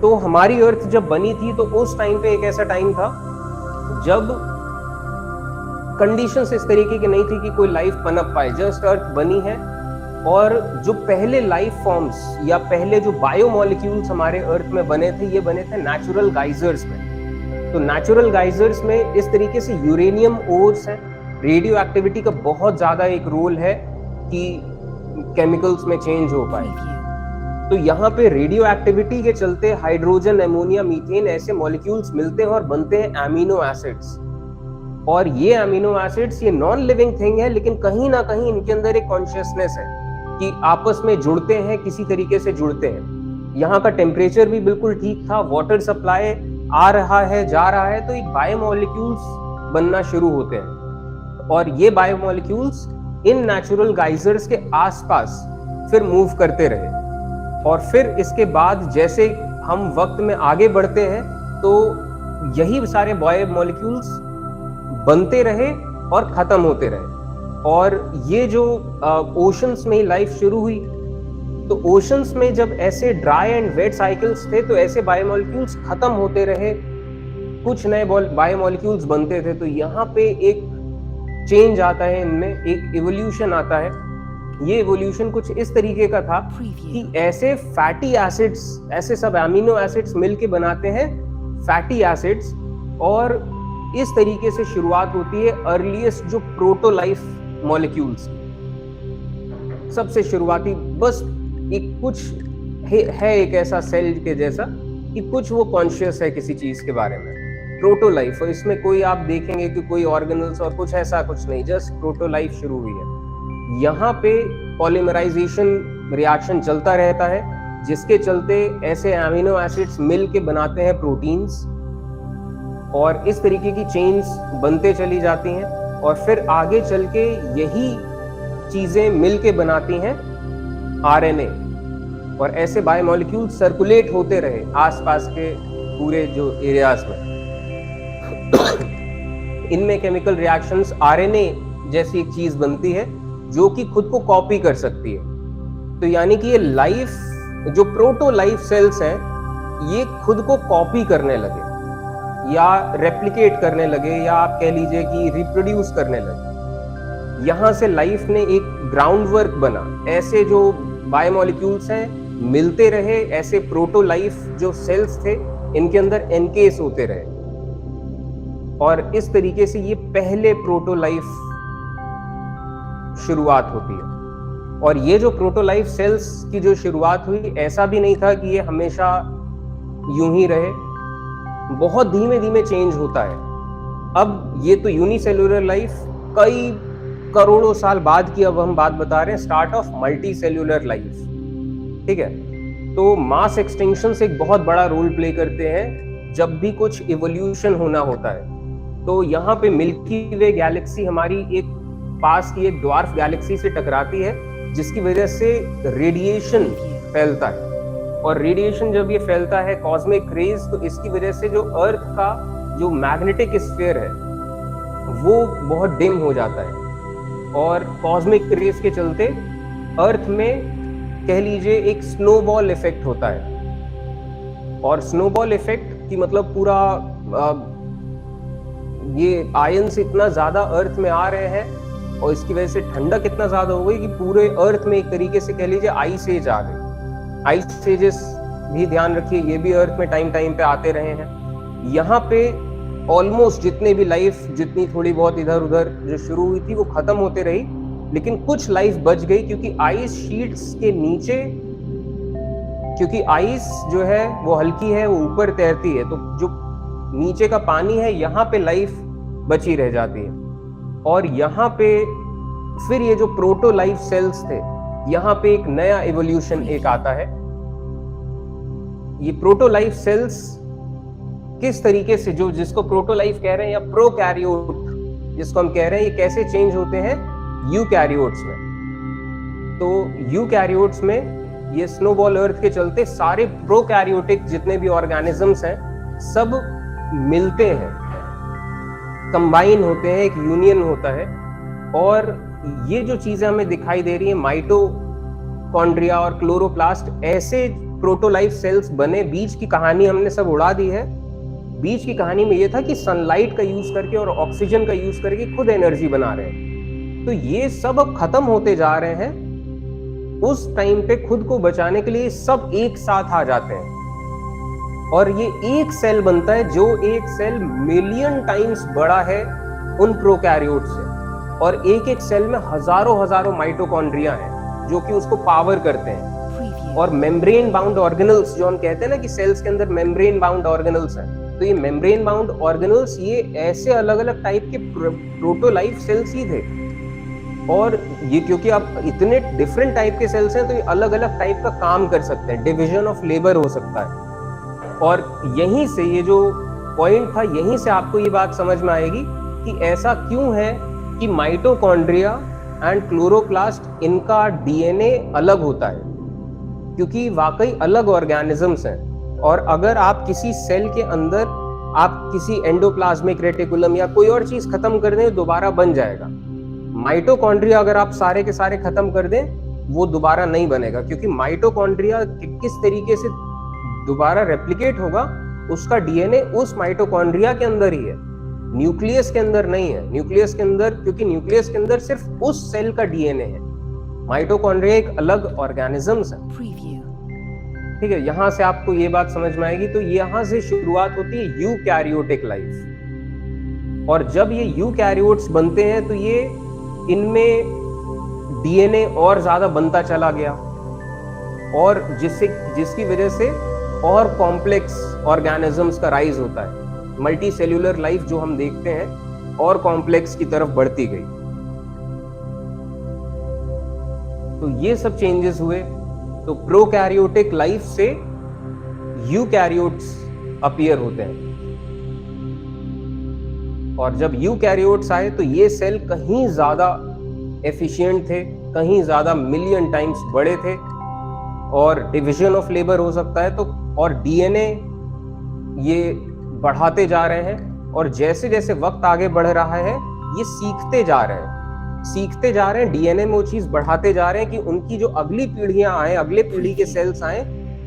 तो हमारी अर्थ जब बनी थी तो उस टाइम पे एक ऐसा टाइम था जब कंडीशंस इस तरीके की नहीं थी कि कोई लाइफ पनप पाए, जस्ट अर्थ बनी है। और जो पहले लाइफ फॉर्म्स या पहले जो बायोमोलिक्यूल्स हमारे अर्थ में बने थे, ये बने थे नेचुरल गाइजर्स में। तो नेचुरल गाइजर्स में इस तरीके से यूरेनियम ओर्स है, रेडियो एक्टिविटी का बहुत ज्यादा एक रोल है कि केमिकल्स में चेंज हो पाए। तो यहाँ पे रेडियो एक्टिविटी के चलते हाइड्रोजन, अमोनिया, मीथेन ऐसे मॉलिक्यूल्स मिलते हैं और बनते हैं एमिनो एसिड्स। और ये एमिनो एसिड्स, ये नॉन लिविंग थिंग है, लेकिन कहीं ना कहीं इनके अंदर एक कॉन्शियसनेस है कि आपस में जुड़ते हैं, किसी तरीके से जुड़ते हैं। यहाँ का टेम्परेचर भी बिल्कुल ठीक था, वाटर सप्लाई आ रहा है, जा रहा है, तो एक बायोमोलिक्यूल्स बनना शुरू होते हैं। और ये बायोमोलिक्यूल्स इन नेचुरल गाइजर्स के आसपास फिर मूव करते रहे। और फिर इसके बाद जैसे हम वक्त में आगे बढ़ते हैं तो यही सारे बायोमोलिक्यूल्स बनते रहे और खत्म होते रहे। और ये जो ओशंस में लाइफ शुरू हुई, तो ओशंस में जब ऐसे ड्राई एंड वेट साइकिल्स थे तो ऐसे बायोमोलिक्यूल्स खत्म होते रहे, कुछ नए बायोमोलिक्यूल्स बनते थे। तो यहाँ पे एक चेंज आता है, इनमें एक इवोल्यूशन आता है। ये इवोल्यूशन कुछ इस तरीके का था कि ऐसे फैटी एसिड्स, ऐसे सब एमिनो एसिड्स मिलके बनाते हैं फैटी एसिड्स। और इस तरीके से शुरुआत होती है अर्लीस्ट जो प्रोटोलाइफ मॉलिक्यूल्स की। सबसे शुरुआती बस एक कुछ है एक ऐसा सेल के जैसा कि कुछ वो कॉन्शियस है किसी चीज के बारे में, प्रोटोलाइफ। और इसमें कोई आप देखेंगे कि कोई ऑर्गेनल्स और कुछ ऐसा कुछ नहीं, जस्ट प्रोटोलाइफ शुरू हुई है। यहाँ पे पॉलीमराइजेशन रिएक्शन चलता रहता है, जिसके चलते ऐसे एमिनो एसिड्स मिल के बनाते हैं प्रोटीन्स। और इस तरीके की चेन्स बनते चली जाती हैं और फिर आगे चल के यही चीजें मिल के बनाती हैं आरएनए। और ऐसे बायोमोलिक्यूल सर्कुलेट होते रहे आसपास के पूरे जो एरियाज में। इनमें केमिकल रिएक्शंस, आरएनए जैसी एक चीज बनती है जो कि खुद को कॉपी कर सकती है। तो यानी कि ये लाइफ, जो प्रोटो लाइफ सेल्स हैं, ये खुद को कॉपी करने लगे या रेप्लिकेट करने लगे, या आप कह लीजिए कि रिप्रोड्यूस करने लगे। यहाँ से लाइफ ने एक ग्राउंड वर्क बना। ऐसे जो बायोमोलिक्यूल्स हैं मिलते रहे, ऐसे प्रोटो लाइफ जो सेल्स थे इनके अंदर एनकेस होते रहे। और इस तरीके से ये पहले प्रोटो लाइफ शुरुआत होती है। और ये जो प्रोटोलाइफ सेल्स की जो शुरुआत हुई, ऐसा भी नहीं था कि ये हमेशा यूं ही रहे, बहुत धीमे धीमे चेंज होता है। अब ये तो यूनिसेल्युलर लाइफ कई करोड़ों साल बाद की अब हम बात बता रहे हैं, start of multi cellular life. ठीक है, तो मास एक्सटिंक्शंस एक बहुत बड़ा रोल प्ले करते हैं जब भी कुछ इवोल्यूशन होना होता है। तो यहाँ पे मिल्की वे गैलेक्सी हमारी एक पास की एक ड्वार्फ गैलेक्सी से टकराती है, जिसकी वजह से रेडिएशन फैलता है। और रेडिएशन जब ये फैलता है, कॉस्मिक रेज, तो इसकी वजह से जो अर्थ का जो मैग्नेटिक स्फीयर है वो बहुत डिम हो जाता है। और कॉस्मिक रेज के चलते अर्थ में कह लीजिए एक स्नोबॉल इफेक्ट होता है। और स्नोबॉल इफेक्ट की मतलब पूरा ये आयंस इतना ज्यादा अर्थ में आ रहे हैं और इसकी वजह से ठंडक इतना ज्यादा हो गई कि पूरे अर्थ में एक तरीके से कह लीजिए आइस एज आ गई। आइस एजेस भी ध्यान रखिए, ये भी अर्थ में टाइम टाइम पे आते रहे हैं। यहाँ पे ऑलमोस्ट जितने भी लाइफ, जितनी थोड़ी बहुत इधर उधर जो शुरू हुई थी वो खत्म होते रही, लेकिन कुछ लाइफ बच गई क्योंकि आइस शीट्स के नीचे, क्योंकि आइस जो है वो हल्की है, वो ऊपर तैरती है, तो जो नीचे का पानी है यहाँ पे लाइफ बची रह जाती है। और यहाँ पे फिर ये जो प्रोटो लाइफ सेल्स थे, यहाँ पे एक नया इवोल्यूशन एक आता है। ये प्रोटो लाइफ सेल्स किस तरीके से, जो जिसको प्रोटो लाइफ कह रहे हैं या प्रोकैरियोट जिसको हम कह रहे हैं, ये कैसे चेंज होते हैं यूकैरियोट्स में। तो यूकैरियोट्स में ये स्नोबॉल अर्थ के चलते सारे प्रोकैरियोटिक जितने भी ऑर्गेनिजम्स हैं सब मिलते हैं, कंबाइन होते हैं, एक यूनियन होता है। और ये जो चीजें हमें दिखाई दे रही है, माइटोकॉन्ड्रिया और क्लोरोप्लास्ट, ऐसे प्रोटोलाइफ सेल्स बने, बीच की कहानी हमने सब उड़ा दी है। बीच की कहानी में ये था कि सनलाइट का यूज करके और ऑक्सीजन का यूज करके खुद एनर्जी बना रहे हैं। तो ये सब अब खत्म होते जा रहे हैं। उस टाइम पे खुद को बचाने के लिए सब एक साथ आ जाते हैं और ये एक सेल बनता है, जो एक सेल मिलियन टाइम्स बड़ा है उन प्रोकैरियोट से, और एक एक सेल में हजारों हजारों माइटोकॉन्ड्रिया हैं जो कि उसको पावर करते हैं। और मेम्ब्रेन बाउंड ऑर्गेनल्स, जो हम कहते हैं ना कि सेल्स के अंदर मेम्ब्रेन बाउंड ऑर्गेनल्स हैं, तो ये मेम्ब्रेन बाउंड ऑर्गेनल्स ये ऐसे अलग अलग टाइप के प्रोटोलाइफ सेल्स ही थे। और ये क्योंकि अब इतने डिफरेंट टाइप के सेल्स हैं तो ये अलग अलग टाइप का काम कर सकते हैं, डिवीजन ऑफ लेबर हो सकता है। और यहीं से ये जो पॉइंट था, यहीं से आपको ये बात समझ में आएगी कि ऐसा क्यों है कि माइटोकॉन्ड्रिया एंड क्लोरोप्लास्ट इनका डीएनए अलग होता है, क्योंकि वाकई अलग ऑर्गेनिजम्स हैं। और अगर आप किसी सेल के अंदर आप किसी एंडोप्लाज्मिक रेटिकुलम या कोई और चीज खत्म कर दें, दोबारा बन जाएगा। माइटोकॉन्ड्रिया अगर आप सारे के सारे खत्म कर दें, वो दोबारा नहीं बनेगा, क्योंकि माइटोकॉन्ड्रिया किस तरीके से दोबारा रेप्लिकेट होगा, उसका डीएनए उस माइटोकॉन्ड्रिया के अंदर ही है, न्यूक्लियस के अंदर नहीं है। न्यूक्लियस के अंदर, क्योंकि न्यूक्लियस के अंदर सिर्फ उस सेल का डीएनए है। माइटोकॉन्ड्रिया एक अलग ऑर्गेनिजम्स है। ठीक है, यहां से आपको ये बात समझ में आएगी। तो यहां से शुरुआत होती है यूकैरियोटिक लाइफ। और जब ये यूकैरियोट्स बनते हैं तो ये इनमें डीएनए और ज्यादा बनता चला गया, और जिसकी वजह से और कॉम्प्लेक्स ऑर्गेनिजम्स का राइज होता है। मल्टी सेल्यूलर लाइफ जो हम देखते हैं और कॉम्प्लेक्स की तरफ बढ़ती गई। तो ये सब चेंजेस हुए। तो प्रोकैरियोटिक लाइफ से यूकैरियोट्स अपीयर होते हैं, और जब यूकैरियोट्स आए तो ये सेल कहीं ज्यादा एफिशिएंट थे, कहीं ज्यादा मिलियन टाइम्स बड़े थे, और डिवीजन ऑफ लेबर हो सकता है। तो और डीएनए ये बढ़ाते जा रहे हैं, और जैसे जैसे वक्त आगे बढ़ रहा है ये सीखते जा रहे हैं डीएनए में वो चीज बढ़ाते जा रहे हैं कि उनकी जो अगली पीढ़ियां आए, अगले पीढ़ी के सेल्स आए,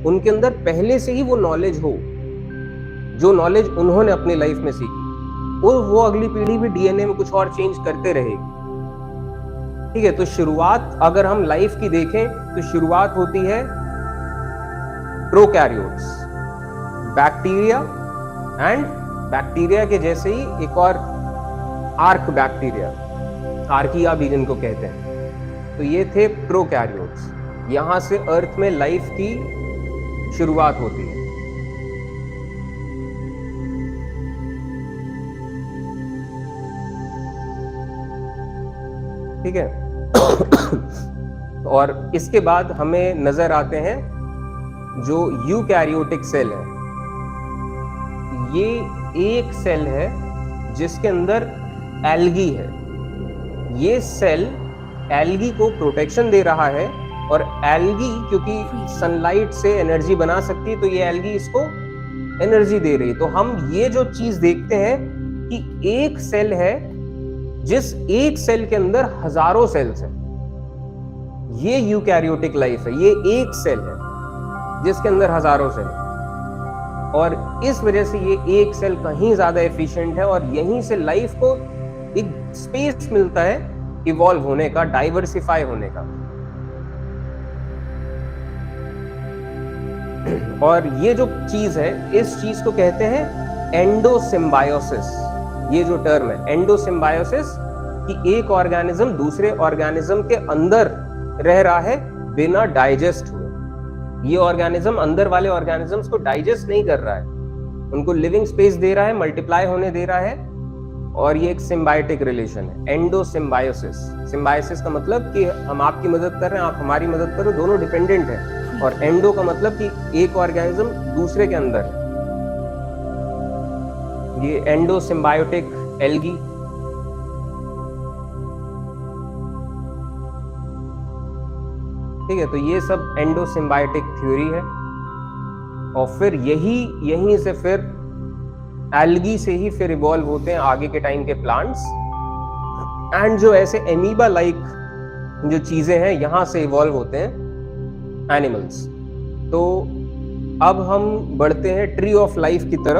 उनके अंदर पहले से ही वो नॉलेज हो, जो नॉलेज उन्होंने अपनी लाइफ में सीखी, और वो अगली पीढ़ी भी डीएनए में कुछ और चेंज करते रहेगी। ठीक है, तो शुरुआत अगर हम लाइफ की देखें तो शुरुआत होती है प्रोकैरियोट्स, बैक्टीरिया, एंड बैक्टीरिया के जैसे ही एक और आर्क बैक्टीरिया, आर्किया भी जिनको कहते हैं। तो ये थे प्रोकैरियोट्स। यहां से अर्थ में लाइफ की शुरुआत होती है। ठीक है और इसके बाद हमें नजर आते हैं जो यूकैरियोटिक सेल है। ये एक सेल है जिसके अंदर एल्गी है। ये सेल एल्गी को प्रोटेक्शन दे रहा है, और एल्गी क्योंकि सनलाइट से एनर्जी बना सकती है तो ये एल्गी इसको एनर्जी दे रही है। तो हम ये जो चीज देखते हैं कि एक सेल है, जिस एक सेल के अंदर हजारों सेल्स हैं, ये यूकैरियोटिक लाइफ है। ये एक सेल है जिसके अंदर हजारों सेल, और इस वजह से ये एक सेल कहीं ज्यादा एफिशिएंट है, और यहीं से लाइफ को एक स्पेस मिलता है इवॉल्व होने का, डाइवर्सिफाई होने का। और ये जो चीज है, इस चीज को कहते हैं एंडोसिम्बायोसिस। ये जो टर्म है एंडोसिम्बायोसिस, कि एक ऑर्गेनिज्म दूसरे ऑर्गेनिज्म के अंदर रह रहा है बिना डाइजेस्ट हुए। ये ऑर्गेनिज्म अंदर वाले ऑर्गेनिजम्स को डाइजेस्ट नहीं कर रहा है, उनको लिविंग स्पेस दे रहा है, मल्टीप्लाई होने दे रहा है, और ये एक सिम्बायोटिक रिलेशन है, एंडोसिम्बायोसिस। सिम्बायोसिस का मतलब कि हम आपकी मदद कर रहे हैं, आप हमारी मदद कर रहे हो, दोनों डिपेंडेंट है। और एंडो का मतलब कि एक ऑर्गेनिज्म दूसरे के अंदर है। ये एंडोसिम्बायोटिक एल्गी। ठीक है, तो ये सब एंडोसिम्बायोटिक थ्योरी है। और फिर यहीं से फिर एल्गी से ही फिर इवॉल्व होते हैं आगे के टाइम के प्लांट्स, एंड जो ऐसे एमीबा लाइक जो चीजें हैं यहां से इवॉल्व होते हैं एनिमल्स। तो अब हम बढ़ते हैं ट्री ऑफ लाइफ की तरफ।